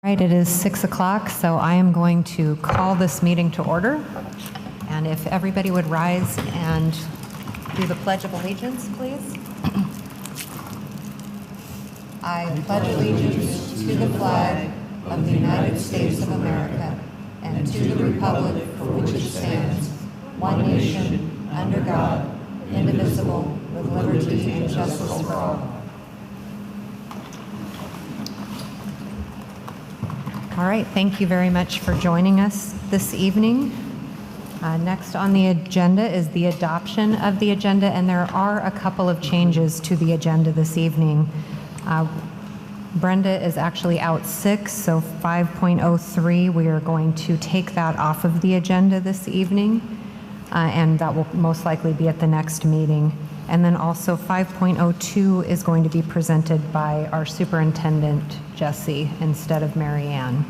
Right, it is 6 o'clock, so I am going to call this meeting to order. And if everybody would rise and do the Pledge of Allegiance, please. I pledge allegiance to the flag of the United States of America and to the republic for which it stands, one nation, under God, indivisible, with liberty and justice for all. All right, thank you very much for joining us this evening. Next on the agenda is the adoption of the agenda, and there are a couple of changes to the agenda this evening. Brenda is actually out sick, so 5.03, we are going to take that off of the agenda this evening, and that will most likely be at the next meeting. And then also 5.02 is going to be presented by our superintendent, Jesse, instead of Mary Ann.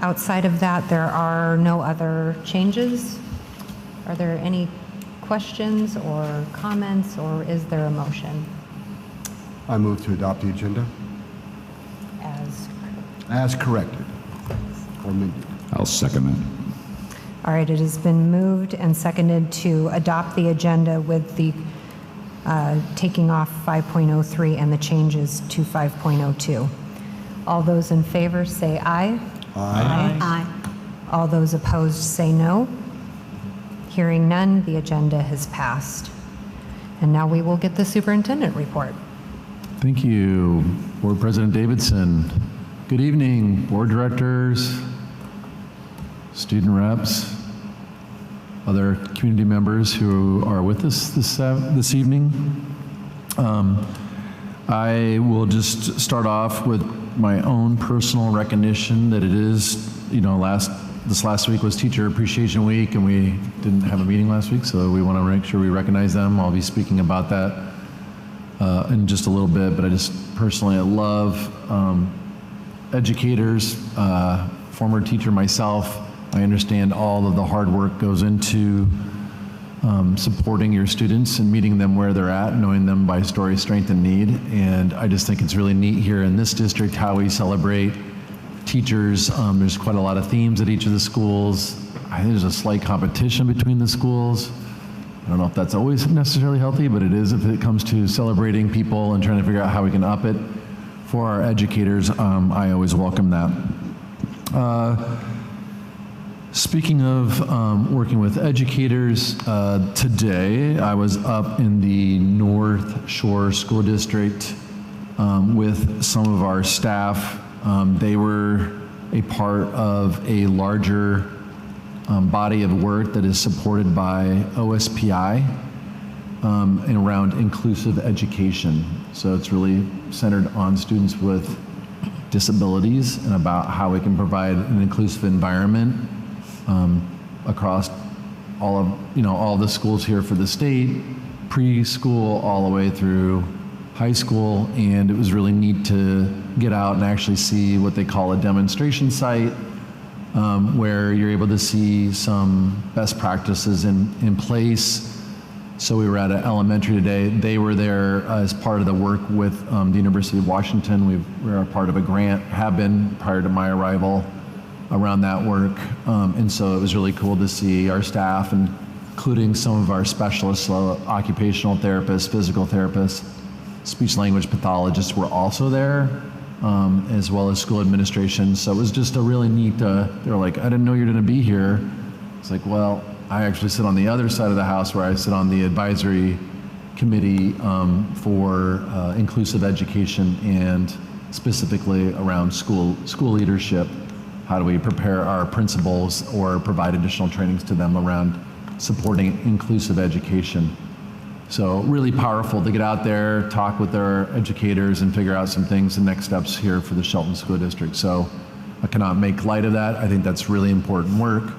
Outside of that, there are no other changes. Are there any questions or comments, or is there a motion? I move to adopt the agenda as corrected or amended. I'll second that. All right, it has been moved and seconded to adopt the agenda with the taking off 5.03 and the changes to 5.02. All those in favor say aye. Aye. Aye. All those opposed say no. Hearing none, the agenda has passed. And now we will get the superintendent report. Thank you, Board President Davidson. Good evening, board directors, student reps, other community members who are with us this evening. I will just start off with my own personal recognition that it is, this last week was Teacher Appreciation Week, and we didn't have a meeting last week, so we want to make sure we recognize them. I'll be speaking about that in just a little bit, but I just personally, I love educators, former teacher myself. I understand all of the hard work goes into supporting your students and meeting them where they're at, knowing them by story, strength, and need. And I just think it's really neat here in this district how we celebrate teachers. There's quite a lot of themes at each of the schools. I think there's a slight competition between the schools. I don't know if that's always necessarily healthy, but it is if it comes to celebrating people and trying to figure out how we can up it for our educators. I always welcome that. Speaking of working with educators, today I was up in the North Shore School District with some of our staff. They were a part of a larger body of work that is supported by OSPI and around inclusive education. So it's really centered on students with disabilities and about how we can provide an inclusive environment across all of the schools here for the state, preschool all the way through high school. And it was really neat to get out and actually see what they call a demonstration site, where you're able to see some best practices in place. So we were at an elementary today. They were there as part of the work with the University of Washington. We're a part of a grant, have been prior to my arrival, around that work. And so it was really cool to see our staff, including some of our specialists, occupational therapists, physical therapists, speech language pathologists were also there, as well as school administration. So it was just a really neat, they were like, I didn't know you were gonna be here. It's like, well, I actually sit on the other side of the house where I sit on the advisory committee for inclusive education and specifically around school leadership. How do we prepare our principals or provide additional trainings to them around supporting inclusive education? So really powerful to get out there, talk with our educators and figure out some things and next steps here for the Shelton School District. So I cannot make light of that. I think that's really important work.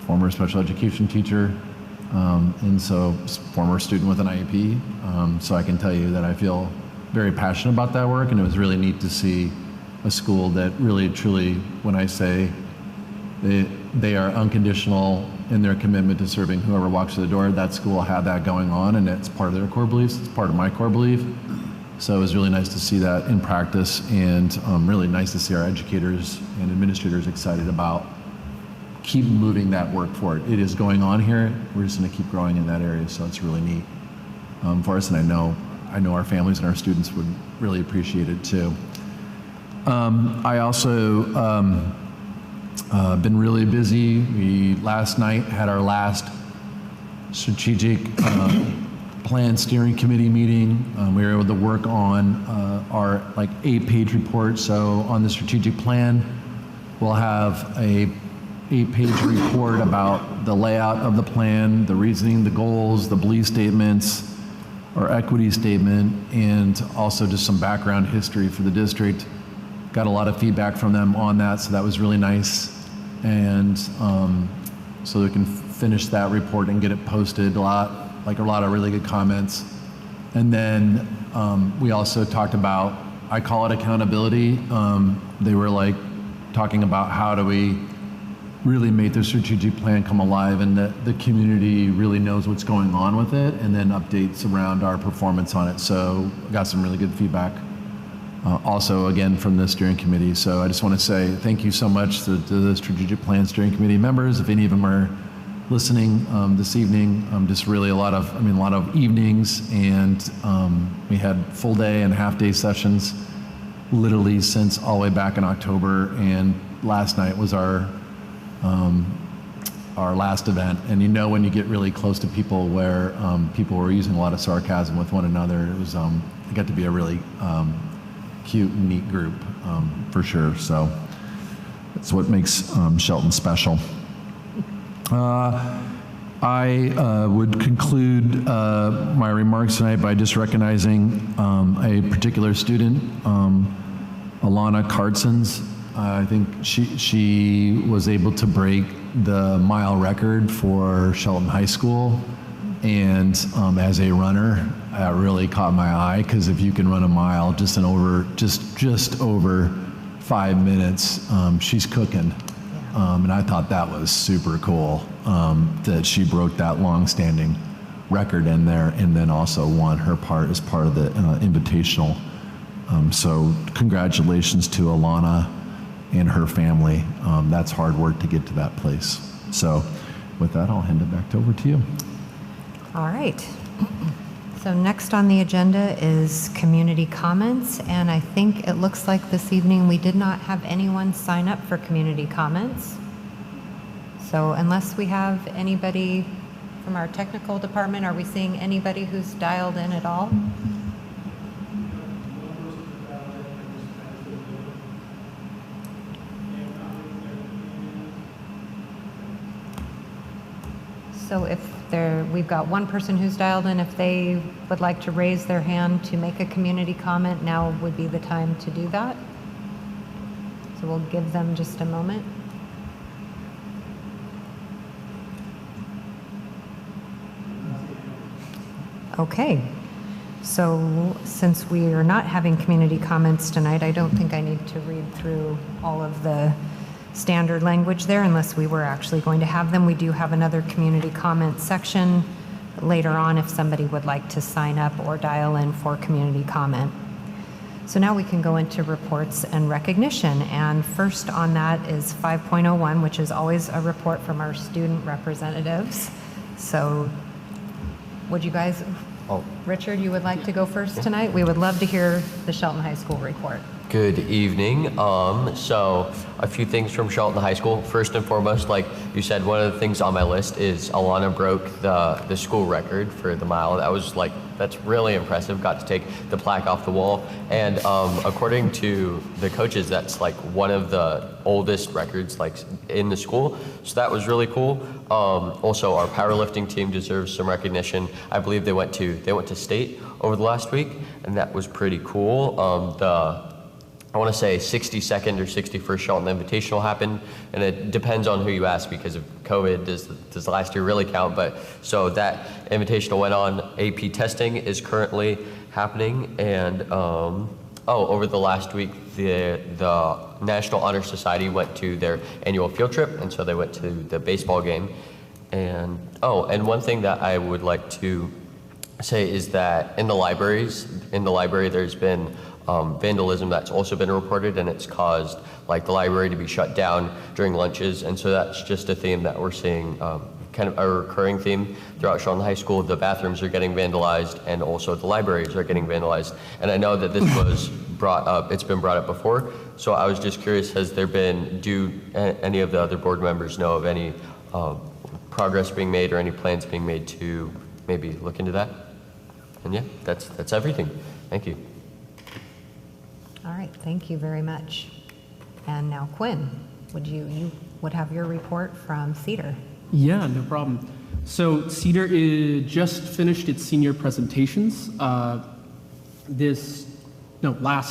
Former special education teacher, and so former student with an IEP. So I can tell you that I feel very passionate about that work, and it was really neat to see a school that really, truly, when I say they are unconditional in their commitment to serving whoever walks through the door, that school had that going on, and it's part of their core beliefs. It's part of my core belief. So it was really nice to see that in practice, and really nice to see our educators and administrators excited about keep moving that work forward. It is going on here. We're just going to keep growing in that area, so it's really neat for us, and I know our families and our students would really appreciate it too. I also been really busy. We last night had our last strategic plan steering committee meeting. We were able to work on our 8-page report. So on the strategic plan, we'll have a 8-page report about the layout of the plan, the reasoning, the goals, the belief statements, our equity statement, and also just some background history for the district. Got a lot of feedback from them on that, so that was really nice. And so we can finish that report and get it posted. A lot of really good comments. And then we also talked about, I call it accountability. They were talking about how do we really make the strategic plan come alive and that the community really knows what's going on with it, and then updates around our performance on it. So I got some really good feedback also again from the steering committee. So I just want to say thank you so much to the strategic plan steering committee members. If any of them are listening this evening, just really a lot of evenings, and we had full day and half day sessions literally since all the way back in October, and last night was our last event. And when you get really close to people where people were using a lot of sarcasm with one another, it got to be a really cute and neat group for sure. So that's what makes Shelton special. I would conclude my remarks tonight by just recognizing a particular student, Alana Cartsons. I think she was able to break the mile record for Shelton High School, and as a runner, that really caught my eye, because if you can run a mile just over 5 minutes, she's cooking. And I thought that was super cool that she broke that long-standing record in there, and then also won her part as part of the invitational. So congratulations to Alana and her family. That's hard work to get to that place. So with that, I'll hand it back over to you. All right. So next on the agenda is community comments, and I think it looks like this evening we did not have anyone sign up for community comments. So unless we have anybody from our technical department, are we seeing anybody who's dialed in at all? So we've got one person who's dialed in. If they would like to raise their hand to make a community comment, now would be the time to do that. So we'll give them just a moment. Okay. So since we are not having community comments tonight, I don't think I need to read through all of the standard language there unless we were actually going to have them. We do have another community comment section later on if somebody would like to sign up or dial in for community comment. So now we can go into reports and recognition. And first on that is 5.01, which is always a report from our student representatives. So would you guys, Richard, you would like to go first tonight? We would love to hear the Shelton High School report. Good evening. So a few things from Shelton High School. First and foremost, like you said, one of the things on my list is Alana broke the school record for the mile. That's really impressive. Got to take the plaque off the wall. And according to the coaches, that's one of the oldest records in the school. So that was really cool. Also, our powerlifting team deserves some recognition. I believe they went to state over the last week, and that was pretty cool. I want to say 62nd or 61st Shelton Invitational happened, and it depends on who you ask because of COVID. Does last year really count? But so that Invitational went on. AP testing is currently happening, and over the last week, the National Honor Society went to their annual field trip, and so they went to the baseball game. And one thing that I would like to say is that in the library, there's been vandalism that's also been reported, and it's caused like the library to be shut down during lunches. And so that's just a theme that we're seeing, kind of a recurring theme throughout Shelton High School. The bathrooms are getting vandalized, and also the libraries are getting vandalized. And I know that this was brought up, it's been brought up before. So I was just curious, has there been, do any of the other board members know of any progress being made or any plans being made to maybe look into that? And yeah, that's everything. Thank you. All right, thank you very much. And now Quinn, you would have your report from CEDAR. Yeah, no problem. So CEDAR just finished its senior presentations last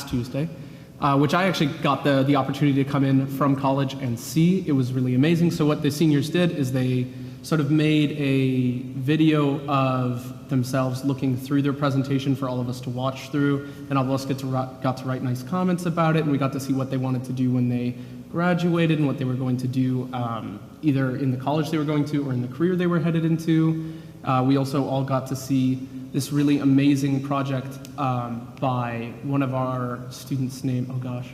Tuesday, which I actually got the opportunity to come in from college and see. It was really amazing. So what the seniors did is they sort of made a video of themselves looking through their presentation for all of us to watch through, and all of us got to write nice comments about it, and we got to see what they wanted to do when they graduated and what they were going to do either in the college they were going to or in the career they were headed into. We also all got to see this really amazing project by one of our students named, oh gosh.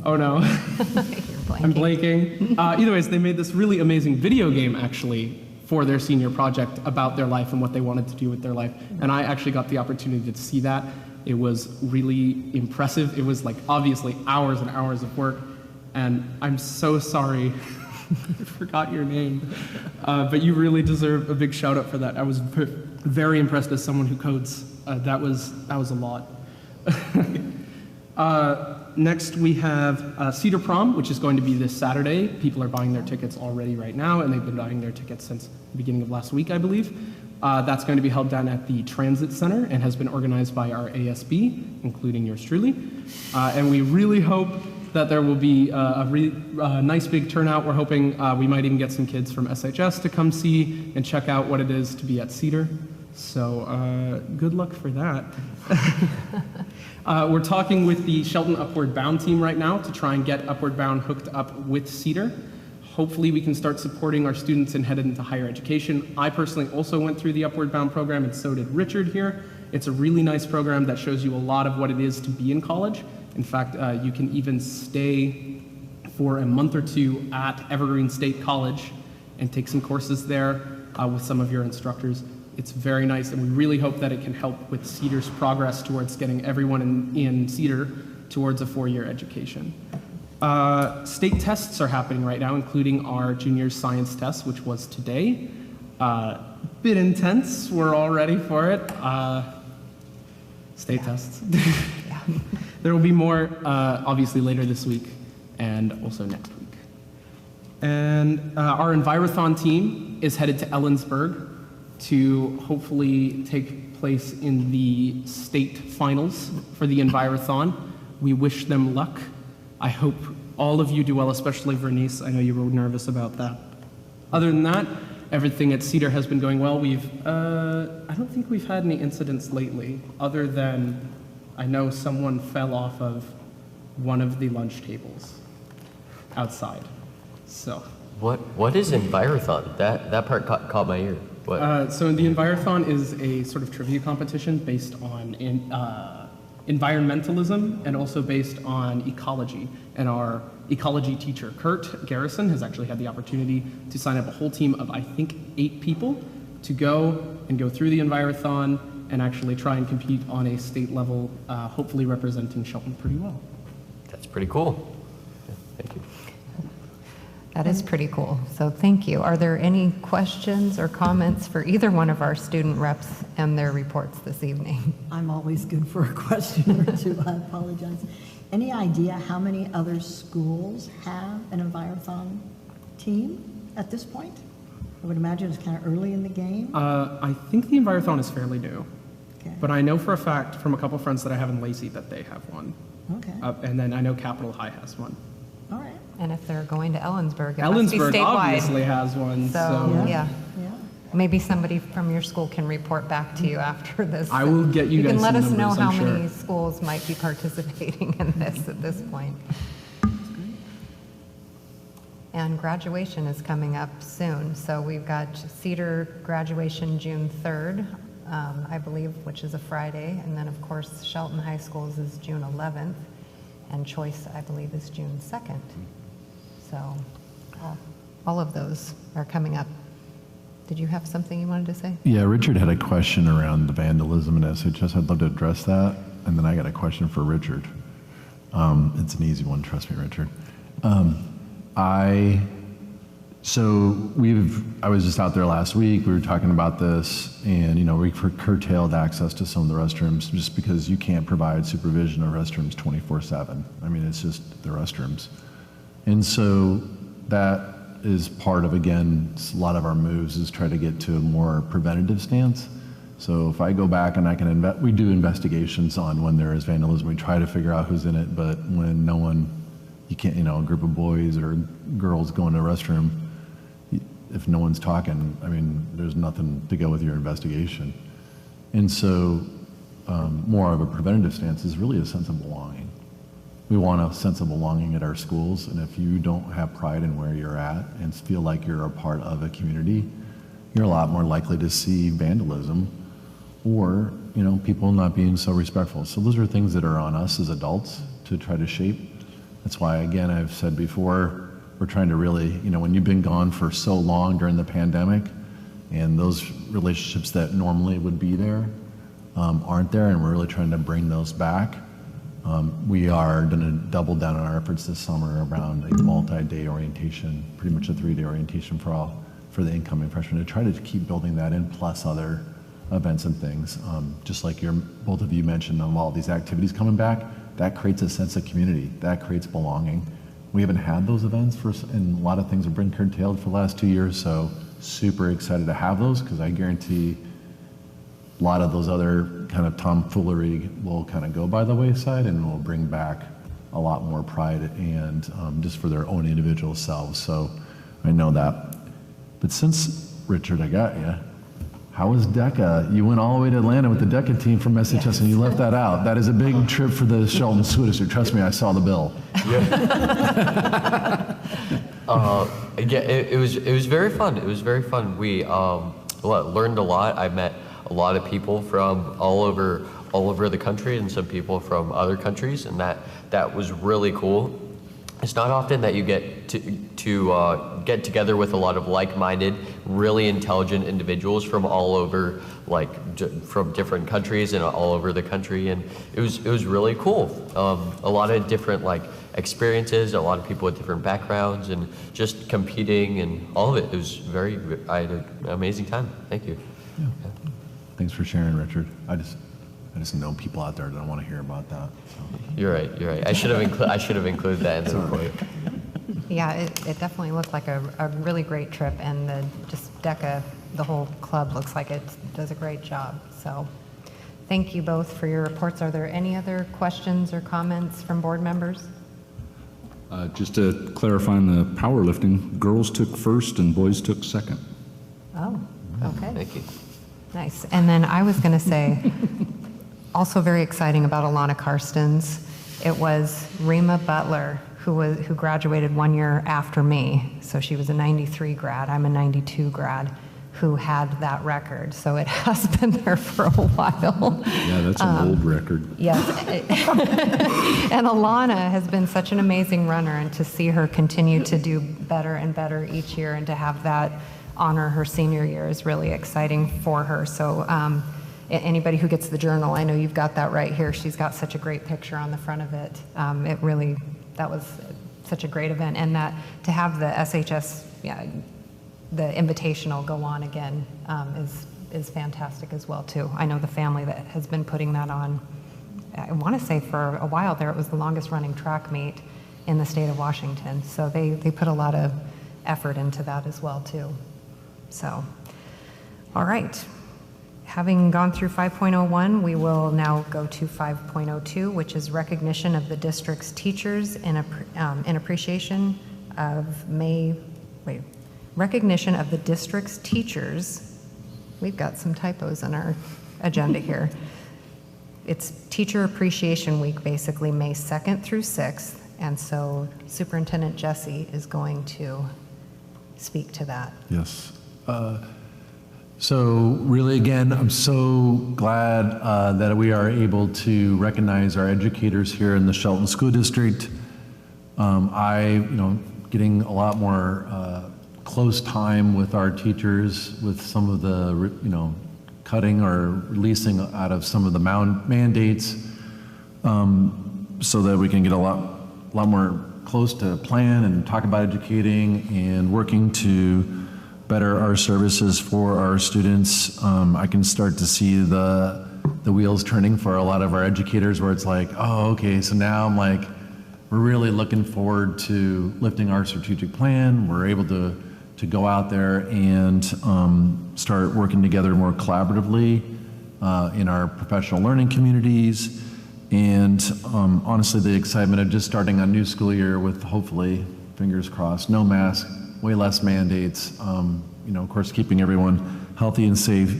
Oh no. I'm blanking. Either ways, they made this really amazing video game actually for their senior project about their life and what they wanted to do with their life. And I actually got the opportunity to see that. It was really impressive. It was like obviously hours and hours of work. And I'm so sorry, I forgot your name. But you really deserve a big shout out for that. I was very impressed as someone who codes. That was a lot. Next, we have CEDAR Prom, which is going to be this Saturday. People are buying their tickets already right now, and they've been buying their tickets since the beginning of last week, I believe. That's going to be held down at the Transit Center and has been organized by our ASB, including yours truly. And we really hope that there will be a nice big turnout. We're hoping we might even get some kids from SHS to come see and check out what it is to be at CEDAR. So good luck for that. We're talking with the Shelton Upward Bound team right now to try and get Upward Bound hooked up with CEDAR. Hopefully we can start supporting our students and headed into higher education. I personally also went through the Upward Bound program, and so did Richard here. It's a really nice program that shows you a lot of what it is to be in college. In fact, you can even stay for a month or two at Evergreen State College and take some courses there with some of your instructors. It's very nice, and we really hope that it can help with CEDAR's progress towards getting everyone in CEDAR towards a 4-year education. State tests are happening right now, including our junior science test, which was today. Bit intense, we're all ready for it. State tests. There will be more, obviously, later this week and also next week. And our Envirothon team is headed to Ellensburg to hopefully take place in the state finals for the Envirothon. We wish them luck. I hope all of you do well, especially Vernice. I know you were nervous about that. Other than that, everything at CEDAR has been going well. I don't think we've had any incidents lately, other than I know someone fell off of one of the lunch tables outside. So. What is Envirothon? That part caught my ear. So the Envirothon is a sort of trivia competition based on environmentalism and also based on ecology. And our ecology teacher, Kurt Garrison, has actually had the opportunity to sign up a whole team of, I think, 8 people to go through the Envirothon and actually try and compete on a state level, hopefully representing Shelton pretty well. That's pretty cool. Yeah, thank you. That is pretty cool. So thank you. Are there any questions or comments for either one of our student reps and their reports this evening? I'm always good for a question or two. I apologize. Any idea how many other schools have an Envirothon team at this point? I would imagine it's kind of early in the game. I think the Envirothon is fairly new. Okay. But I know for a fact from a couple friends that I have in Lacey that they have one. Okay. And then I know Capitol High has one. All right. And if they're going to Ellensburg, it must be statewide. Ellensburg obviously has one. So, yeah. Yeah. Maybe somebody from your school can report back to you after this. I will get you guys can let some us know numbers, how I'm many sure. schools might be participating in this at this point. And graduation is coming up soon. So we've got CEDAR graduation June 3rd, I believe, which is a Friday. And then, of course, Shelton High School's is June 11th. And Choice, I believe, is June 2nd. So all of those are coming up. Did you have something you wanted to say? Yeah, Richard had a question around the vandalism in SHS. I'd love to address that. And then I got a question for Richard. It's an easy one, trust me, Richard. I was just out there last week. We were talking about this, and we curtailed access to some of the restrooms just because you can't provide supervision of restrooms 24/7. I mean, it's just the restrooms, and so that is part of, again, a lot of our moves is try to get to a more preventative stance. So if I go back and we do investigations on when there is vandalism. We try to figure out who's in it, but when no one, you can't, a group of boys or girls go into a restroom, if no one's talking, I mean, there's nothing to go with your investigation. And so more of a preventative stance is really a sense of belonging. We want a sense of belonging at our schools, and if you don't have pride in where you're at and feel like you're a part of a community, you're a lot more likely to see vandalism or, people not being so respectful. So those are things that are on us as adults to try to shape. That's why, again, I've said before, we're trying to really, when you've been gone for so long during the pandemic and those relationships that normally would be there aren't there, and we're really trying to bring those back. We are going to double down on our efforts this summer around a multi-day orientation, pretty much a 3-day orientation for the incoming freshmen, to try to keep building that in, plus other events and things. Just like both of you mentioned, all these activities coming back, that creates a sense of community, that creates belonging. We haven't had those events and a lot of things have been curtailed for the last 2 years, so super excited to have those, because I guarantee a lot of those other kind of tomfoolery will kind of go by the wayside, and will bring back a lot more pride and just for their own individual selves. So I know that. But since, Richard, I got you, how was DECA? You went all the way to Atlanta with the DECA team from SHS, yes, and you left that out. That is a big trip for the Shelton School District. Trust me, I saw the bill. Yeah, it was very fun. It was very fun. We learned a lot. I met a lot of people from all over the country, and some people from other countries, and that was really cool. It's not often that you get to get together with a lot of like-minded, really intelligent individuals from all over, from different countries and all over the country, and it was really cool. A lot of different experiences, a lot of people with different backgrounds, and just competing and all of it. It was I had an amazing time. Thank you. Yeah. Thanks for sharing, Richard. I just know people out there that don't want to hear about that. So. You're right. I should have included that in the report. Yeah, it definitely looked like a really great trip, and DECA, the whole club looks like it does a great job. So thank you both for your reports. Are there any other questions or comments from board members? Just to clarify on the powerlifting, girls took first and boys took second. Oh, okay. Thank you. Nice. And then I was going to say, also very exciting about Alana Karstens, it was Rima Butler, who graduated 1 year after me. So she was a 93 grad, I'm a 92 grad, who had that record. So it has been there for a while. Yeah, that's an old record. Yes. And Alana has been such an amazing runner, and to see her continue to do better and better each year, and to have that honor her senior year is really exciting for her. So anybody who gets the journal, I know you've got that right here. She's got such a great picture on the front of it. That was such a great event, and that to have the SHS, the invitational go on again is fantastic as well too. I know the family that has been putting that on, I want to say for a while there, it was the longest running track meet in the state of Washington. So they put a lot of effort into that as well too. So, all right. Having gone through 5.01, we will now go to 5.02, which is recognition of the district's teachers in appreciation of recognition of the district's teachers. We've got some typos on our agenda here. It's Teacher Appreciation Week, basically May 2nd through 6th, And so Superintendent Jesse is going to speak to that. Yes. So really, again, I'm so glad that we are able to recognize our educators here in the Shelton School District. Getting a lot more close time with our teachers, with some of the, cutting or releasing out of some of the mandates, so that we can get a lot more close to plan and talk about educating and working to better our services for our students. I can start to see the wheels turning for a lot of our educators, where it's like, oh, okay, so now I'm like, we're really looking forward to lifting our strategic plan. We're able to go out there and start working together more collaboratively in our professional learning communities. And honestly, the excitement of just starting a new school year with, hopefully, fingers crossed, no mask, way less mandates, of course, keeping everyone healthy and safe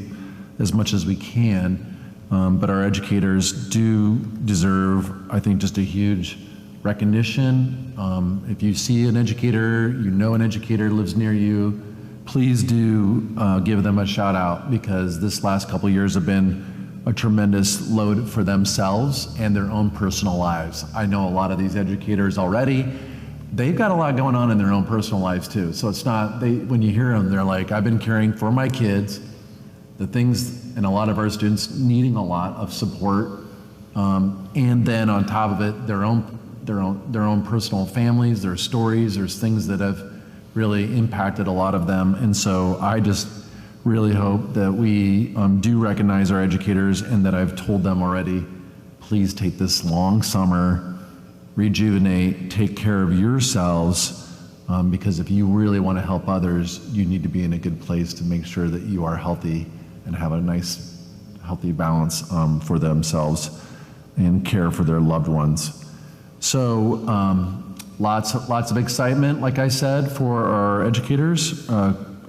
as much as we can. But our educators do deserve, I think, just a huge recognition. If you see an educator, an educator lives near you, please do give them a shout out, because this last couple of years have been a tremendous load for themselves and their own personal lives. I know a lot of these educators already, they've got a lot going on in their own personal lives too. So it's not, when you hear them, they're like, I've been caring for my kids, the things, and a lot of our students needing a lot of support. And then on top of it, their own personal families, their stories, there's things that have really impacted a lot of them. And so I just really hope that we do recognize our educators, and that I've told them already, please take this long summer, rejuvenate, take care of yourselves, because if you really want to help others, you need to be in a good place to make sure that you are healthy and have a nice, healthy balance for themselves and care for their loved ones. So lots of excitement, like I said, for our educators,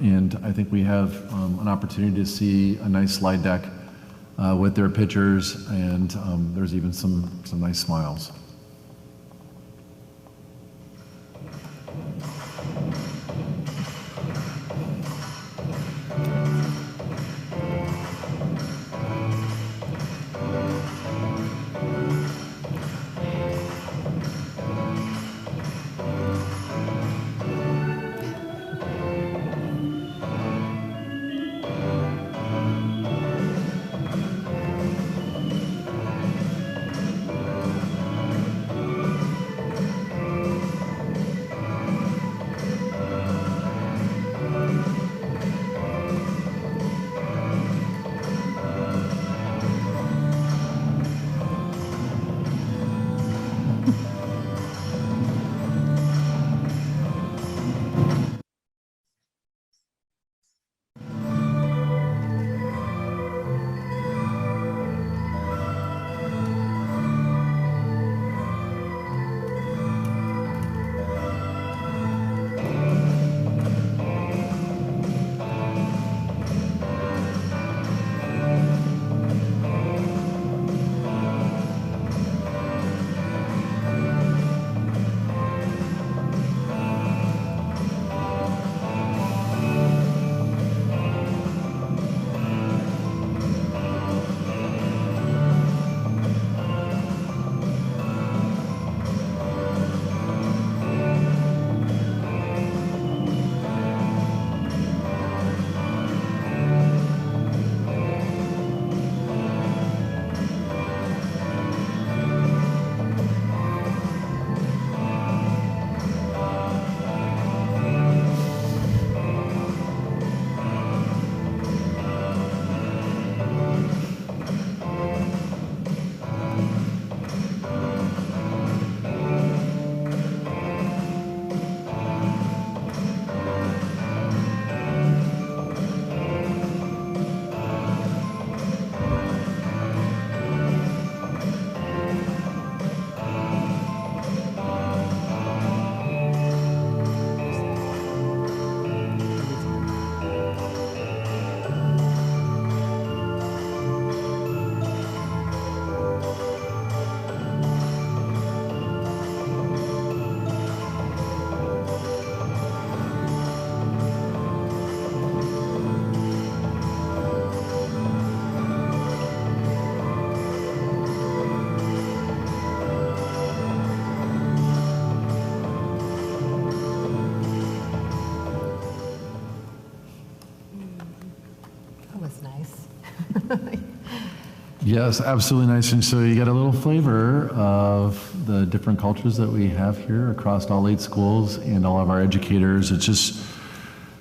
and I think we have an opportunity to see a nice slide deck with their pictures, and there's even some nice smiles. Yes, absolutely nice. And so you get a little flavor of the different cultures that we have here across all 8 schools and all of our educators. It's just,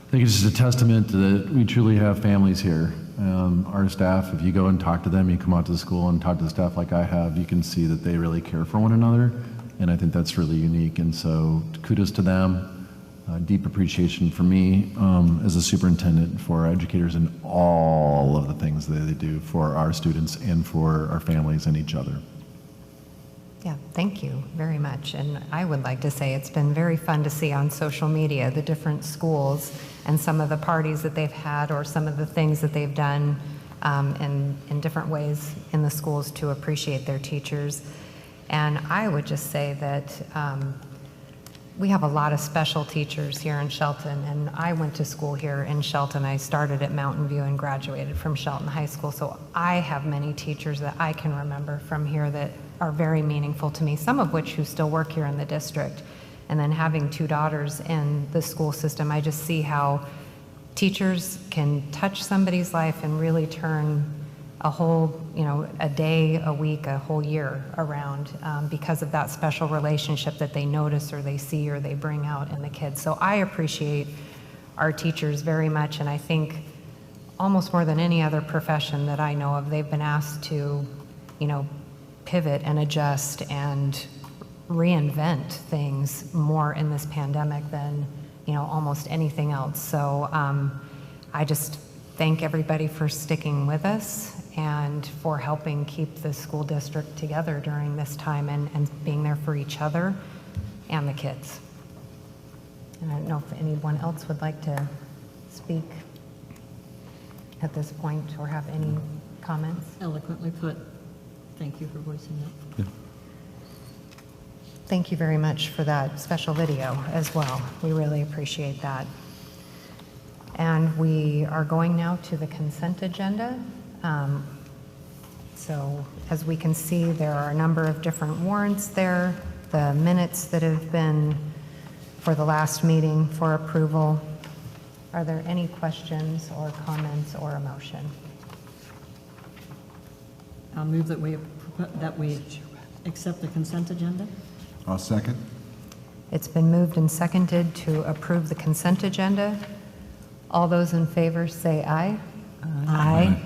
I think it's just a testament that we truly have families here. Our staff, if you go and talk to them, you come out to the school and talk to the staff like I have, you can see that they really care for one another. And I think that's really unique. And so kudos to them. Deep appreciation for me as a superintendent for our educators and all of the things that they do for our students and for our families and each other. Yeah, thank you very much. And I would like to say it's been very fun to see on social media the different schools and some of the parties that they've had or some of the things that they've done in different ways in the schools to appreciate their teachers. And I would just say that we have a lot of special teachers here in Shelton, and I went to school here in Shelton. I started at Mountain View and graduated from Shelton High School, so I have many teachers that I can remember from here that are very meaningful to me, some of which who still work here in the district. And then having 2 daughters in the school system, I just see how teachers can touch somebody's life and really turn a whole, a day, a week, a whole year around because of that special relationship that they notice or they see or they bring out in the kids. So I appreciate our teachers very much, and I think almost more than any other profession that I know of, they've been asked to, pivot and adjust and reinvent things more in this pandemic than, almost anything else. So I just thank everybody for sticking with us and for helping keep the school district together during this time and being there for each other and the kids. And I don't know if anyone else would like to speak at this point or have any comments. Eloquently put. Thank you for voicing that. Yeah. Thank you very much for that special video as well. We really appreciate that. And we are going now to the consent agenda. So as we can see, there are a number of different warrants there, the minutes that have been for the last meeting for approval. Are there any questions or comments or a motion? I'll move that we accept the consent agenda. I'll second. It's been moved and seconded to approve the consent agenda. All those in favor say aye. Aye.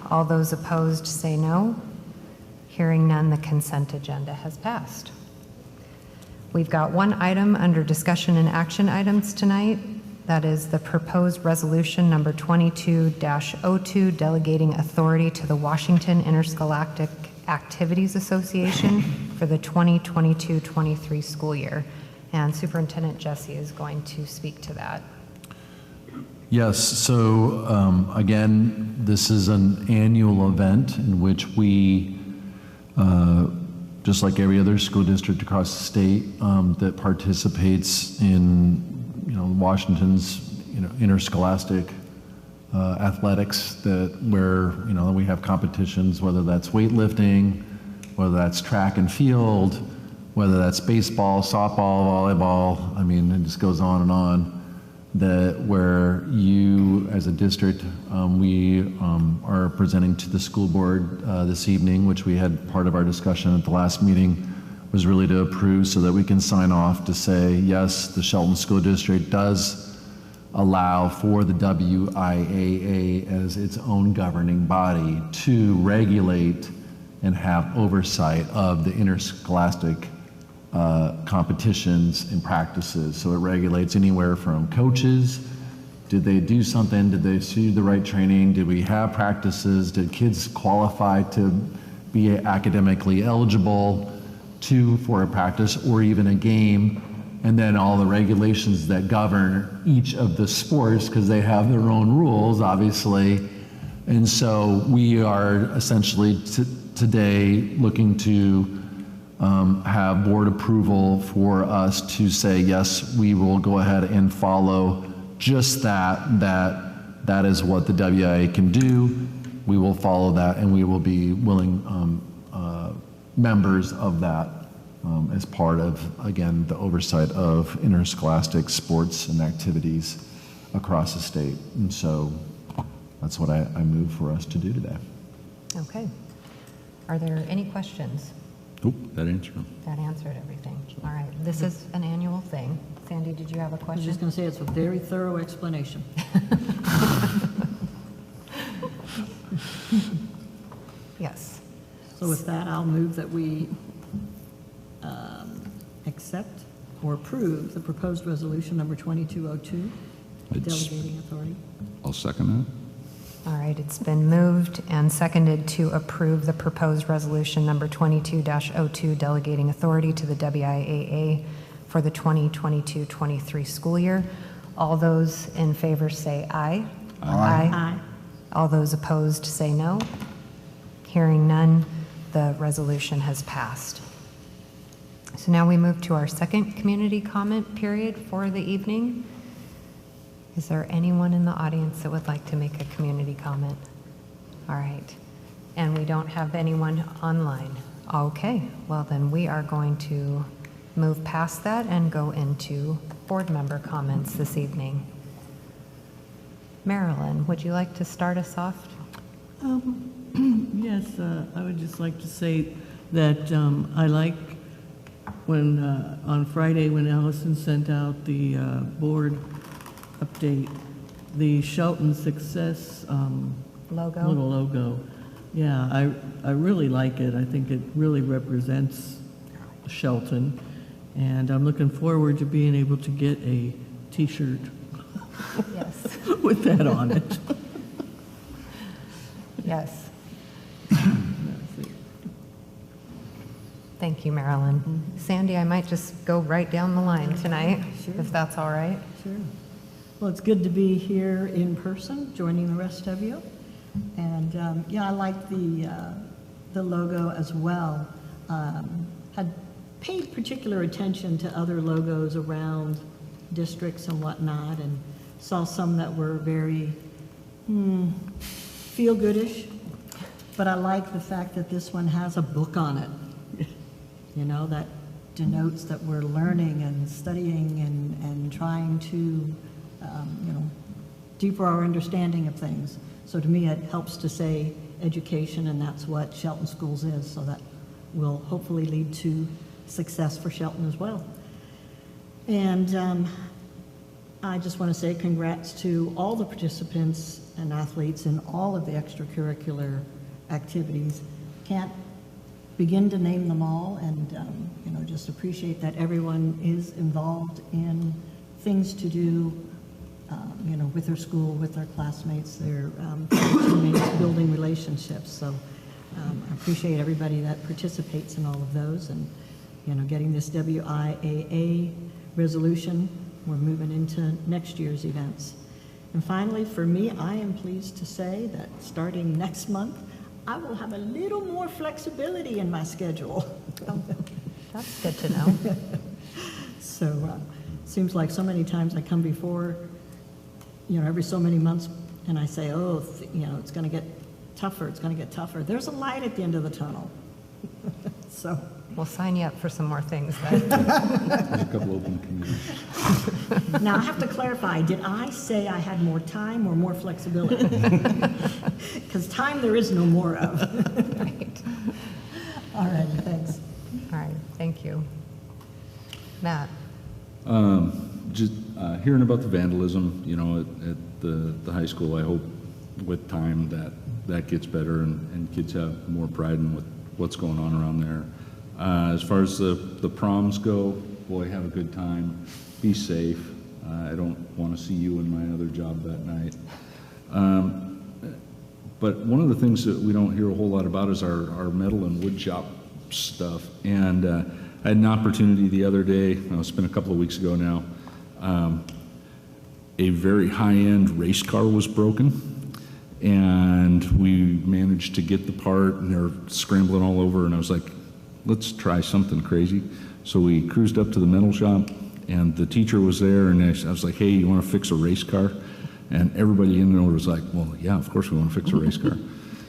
All those opposed say no. Hearing none, the consent agenda has passed. We've got one item under discussion and action items tonight. That is the proposed resolution number 22-02, delegating authority to the Washington Interscholastic Activities Association for the 2022-23 school year. And Superintendent Jesse is going to speak to that. Yes, so again, this is an annual event in which we, just like every other school district across the state that participates in, Washington's, interscholastic athletics, where we have competitions, whether that's weightlifting, whether that's track and field, whether that's baseball, softball, volleyball. I mean, it just goes on and on. Where you, as a district, we are presenting to the school board this evening, which we had part of our discussion at the last meeting, was really to approve so that we can sign off to say, yes, the Shelton School District does allow for the WIAA as its own governing body to regulate and have oversight of the interscholastic competitions and practices. So it regulates anywhere from coaches, did they do something, did they see the right training, did we have practices, did kids qualify to be academically eligible for a practice or even a game, and then all the regulations that govern each of the sports because they have their own rules, obviously. And so we are essentially today looking to have board approval for us to say, yes, we will go ahead and follow just that is what the WIA can do. We will follow that, and we will be willing members of that as part of, again, the oversight of interscholastic sports and activities across the state. And so that's what I move for us to do today. Okay. Are there any questions? Nope, that answered them. That answered everything. All right, this is an annual thing. Sandy, did you have a I was question? just going to say it's a very thorough explanation. Yes. So with that, I'll move that we accept or approve the proposed resolution number 2202, delegating authority. I'll second that. All right, it's been moved and seconded to approve the proposed resolution number 22-02, delegating authority to the WIAA for the 2022-23 school year. All those in favor say aye. Aye. Aye. All those opposed say no. Hearing none, the resolution has passed. So now we move to our second community comment period for the evening. Is there anyone in the audience that would like to make a community comment? All right. And we don't have anyone online. Okay, well then we are going to move past that and go into board member comments this evening. Marilyn, would you like to start us off? Yes, I would just like to say that I like when, on Friday, when Allison sent out the board update, the Shelton Success Logo? little logo. Yeah, I really like it. I think it really represents Shelton, and I'm looking forward to being able to get a T-shirt Yes. with that on it. Yes. Thank you, Marilyn. Sandy, I might just go right down the line tonight, Sure. if that's all right. Sure. Well, it's good to be here in person, joining the rest of you. And, yeah, I like the logo as well. Had paid particular attention to other logos around districts and whatnot, and saw some that were very feel-goodish. But I like the fact that this one has a book on it. You know, that denotes that we're learning and studying and trying to, you know, deeper our understanding of things. So to me, it helps to say education, and that's what Shelton Schools is. So that will hopefully lead to success for Shelton as well. And I just want to say congrats to all the participants and athletes in all of the extracurricular activities. Can't begin to name them all, and you know, just appreciate that everyone is involved in things to do, you know, with their school, with their classmates, their teammates, building relationships. So I appreciate everybody that participates in all of those, and you know, getting this WIAA resolution. We're moving into next year's events. And finally, for me, I am pleased to say that starting next month, I will have a little more flexibility in my schedule. Oh, that's good to know. So seems like so many times I come before, you know, every so many months, and I say, oh, you know, it's going to get tougher, it's going to get tougher. There's a light at the end of the tunnel. So We'll sign you up for some more things then. There's a couple open committees. now I have to clarify, did I say I had more time or more flexibility? Because time there is no more of. Right. All right, thanks. All right, thank you. Matt? Just hearing about the vandalism, you know, at the high school, I hope with time that gets better and kids have more pride in what's going on around there. As far as the proms go, boy, have a good time. Be safe. I don't want to see you in my other job that night. But one of the things that we don't hear a whole lot about is our metal and wood shop stuff. And I had an opportunity the other day, it's been a couple of weeks ago now, a very high-end race car was broken, and we managed to get the part, and they're scrambling all over, and I was like, let's try something crazy. So we cruised up to the metal shop, and the teacher was there, and I was like, hey, you want to fix a race car? And everybody in there was like, well, yeah, of course we want to fix a race car.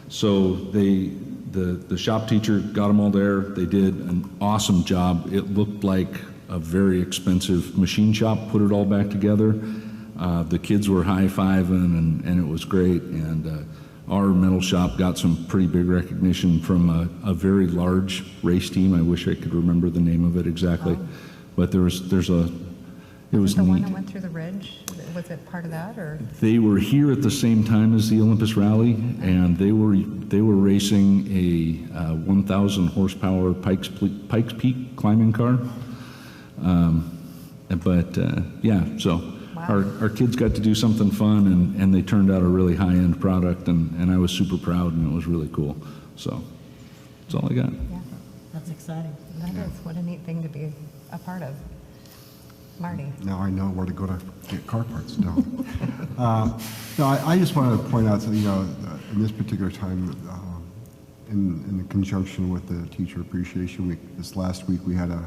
So the shop teacher got them all there. They did an awesome job. It looked like a very expensive machine shop, put it all back together. The kids were high-fiving, and it was great. And our metal shop got some pretty big recognition from a very large race team. I wish I could remember the name of it exactly, but it was The neat. one that went through the ridge, was it part of that, or? They were here at the same time as the Olympus Rally, and they were racing a 1,000 horsepower Pikes Peak climbing car. Yeah, so our kids got to do something fun, and they turned out a really high-end product, and I was super proud, and it was really cool. So that's all I got. Yeah, That's exciting. that is, what a neat thing to be a part of. Marty? Now I know where to go to get car parts now. No, I just wanted to point out that, in this particular time, in conjunction with the Teacher Appreciation Week, this last week we had a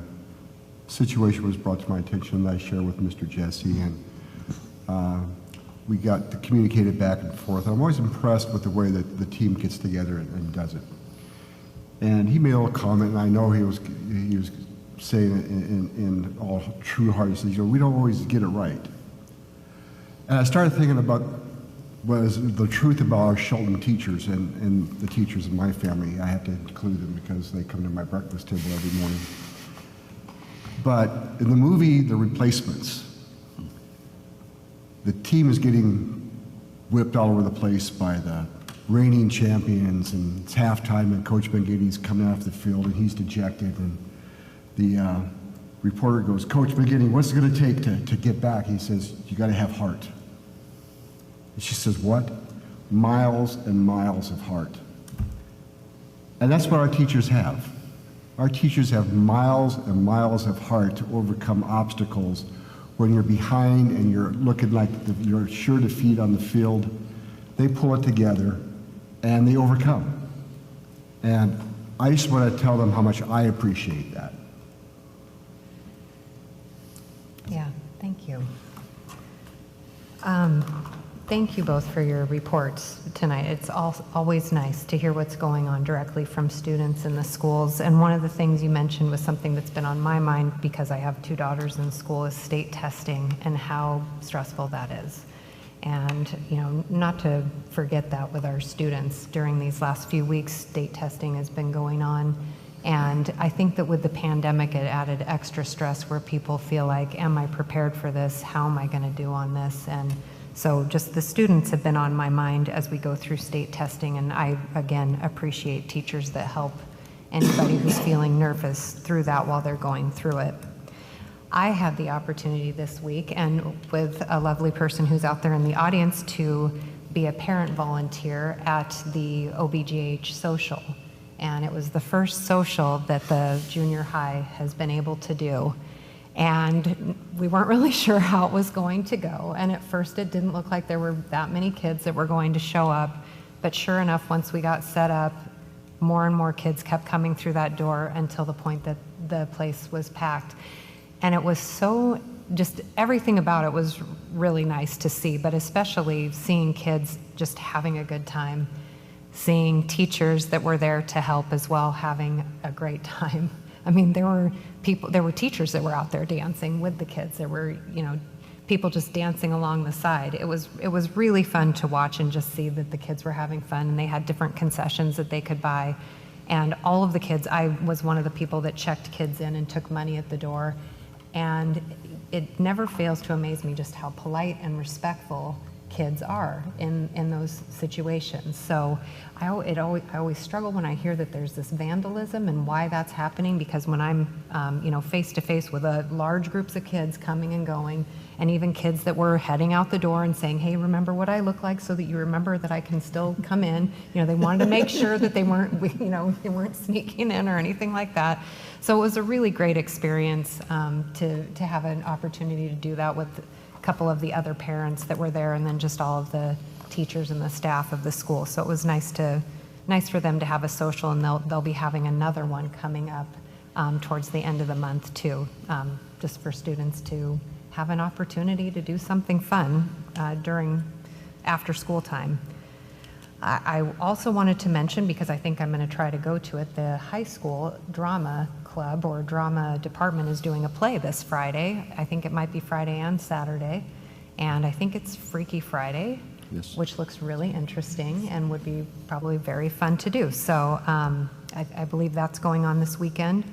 situation was brought to my attention that I shared with Mr. Jesse, and we got to communicate it back and forth. I'm always impressed with the way that the team gets together and does it. And he made a little comment, and I know he was saying it in all true heart. He says, we don't always get it right. And I started thinking about what is the truth about our Shelton teachers and the teachers in my family. I have to include them because they come to my breakfast table every morning. But in the movie, The Replacements, the team is getting whipped all over the place by the reigning champions, and it's halftime, and Coach Bengetti's coming off the field, and he's dejected, and the reporter goes, Coach McGinty, what's it going to take to get back? He says, you got to have heart. And she says, what? Miles and miles of heart. And that's what our teachers have. Our teachers have miles and miles of heart to overcome obstacles when you're behind and you're looking like you're sure defeat on the field. They pull it together and they overcome. And I just want to tell them how much I appreciate that. Yeah, thank you. Thank you both for your reports tonight. It's always nice to hear what's going on directly from students in the schools. And one of the things you mentioned was something that's been on my mind because I have 2 daughters in school is state testing and how stressful that is. And, not to forget that with our students during these last few weeks, state testing has been going on. And I think that with the pandemic, it added extra stress where people feel like, am I prepared for this? How am I going to do on this? And so just the students have been on my mind as we go through state testing. And I, again, appreciate teachers that help anybody who's feeling nervous through that while they're going through it. I had the opportunity this week, and with a lovely person who's out there in the audience, to be a parent volunteer at the OBGH social. And it was the first social that the junior high has been able to do. And we weren't really sure how it was going to go. And at first it didn't look like there were that many kids that were going to show up. But sure enough, once we got set up, more and more kids kept coming through that door until the point that the place was packed. And it was so, just everything about it was really nice to see, but especially seeing kids just having a good time, seeing teachers that were there to help as well having a great time. I mean, there were teachers that were out there dancing with the kids. There were, people just dancing along the side. It was really fun to watch and just see that the kids were having fun, and they had different concessions that they could buy. And all of the kids, I was one of the people that checked kids in and took money at the door. And it never fails to amaze me just how polite and respectful kids are in those situations. So I always struggle when I hear that there's this vandalism and why that's happening, because when I'm face to face with large groups of kids coming and going, and even kids that were heading out the door and saying, hey, remember what I look like so that you remember that I can still come in. They wanted to make sure that they weren't, they weren't sneaking in or anything like that. So it was a really great experience to have an opportunity to do that with a couple of the other parents that were there, and then just all of the teachers and the staff of the school. So it was nice for them to have a social, and they'll be having another one coming up towards the end of the month too, just for students to have an opportunity to do something fun during after school time. I also wanted to mention, because I think I'm going to try to go to it, the high school drama club or drama department is doing a play this Friday. I think it might be Friday and Saturday, and I think it's Freaky Friday. Yes. which looks really interesting and would be probably very fun to do. So I believe that's going on this weekend.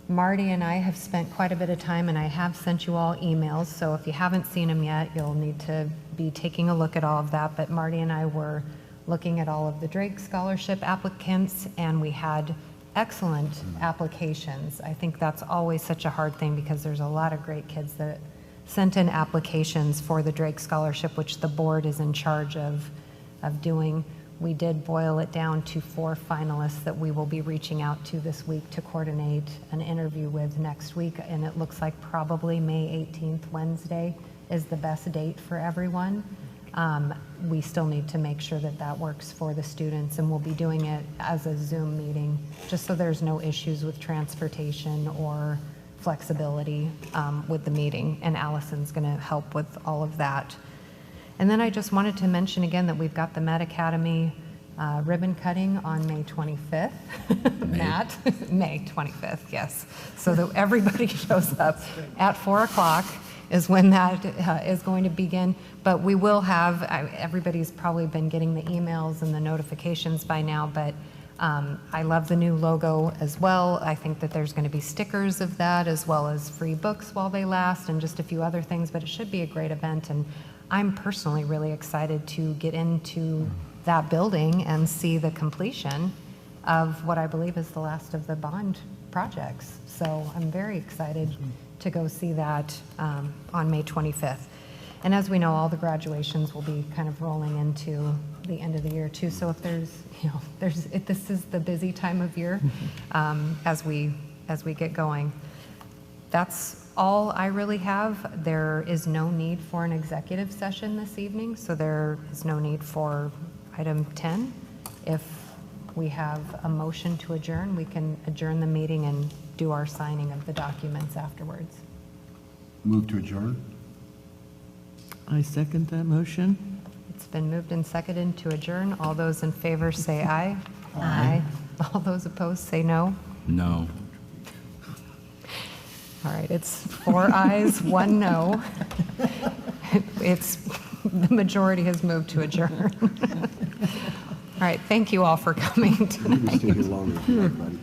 Marty and I have spent quite a bit of time, and I have sent you all emails, so if you haven't seen them yet, you'll need to be taking a look at all of that. But Marty and I were looking at all of the Drake Scholarship applicants, and we had excellent applications. I think that's always such a hard thing because there's a lot of great kids that sent in applications for the Drake Scholarship, which the board is in charge of doing. We did boil it down to 4 finalists that we will be reaching out to this week to coordinate an interview with next week, and it looks like probably May 18th, Wednesday, is the best date for everyone. We still need to make sure that that works for the students, and we'll be doing it as a Zoom meeting, just so there's no issues with transportation or flexibility with the meeting, and Allison's going to help with all of that. And then I just wanted to mention again that we've got the Med Academy ribbon cutting on May 25th. Matt, May 25th, yes. So that everybody shows up at 4 o'clock is when that is going to begin. But we will have, everybody's probably been getting the emails and the notifications by now, but I love the new logo as well. I think that there's going to be stickers of that, as well as free books while they last, and just a few other things, but it should be a great event. And I'm personally really excited to get into that building and see the completion of what I believe is the last of the bond projects. So I'm very excited to go see that on May 25th. And as we know, all the graduations will be kind of rolling into the end of the year too. So if there's, this is the busy time of year as we get going. That's all I really have. There is no need for an executive session this evening, so there is no need for item 10. If we have a motion to adjourn, we can adjourn the meeting and do our signing of the documents afterwards. Move to adjourn? I second that motion. It's been moved and seconded to adjourn. All those in favor say aye. Aye. All those opposed say no. No. All right, it's 4 ayes, 1 no. It's, the majority has moved to adjourn. All right, thank you all for coming You can tonight. stay here longer if you like, buddy.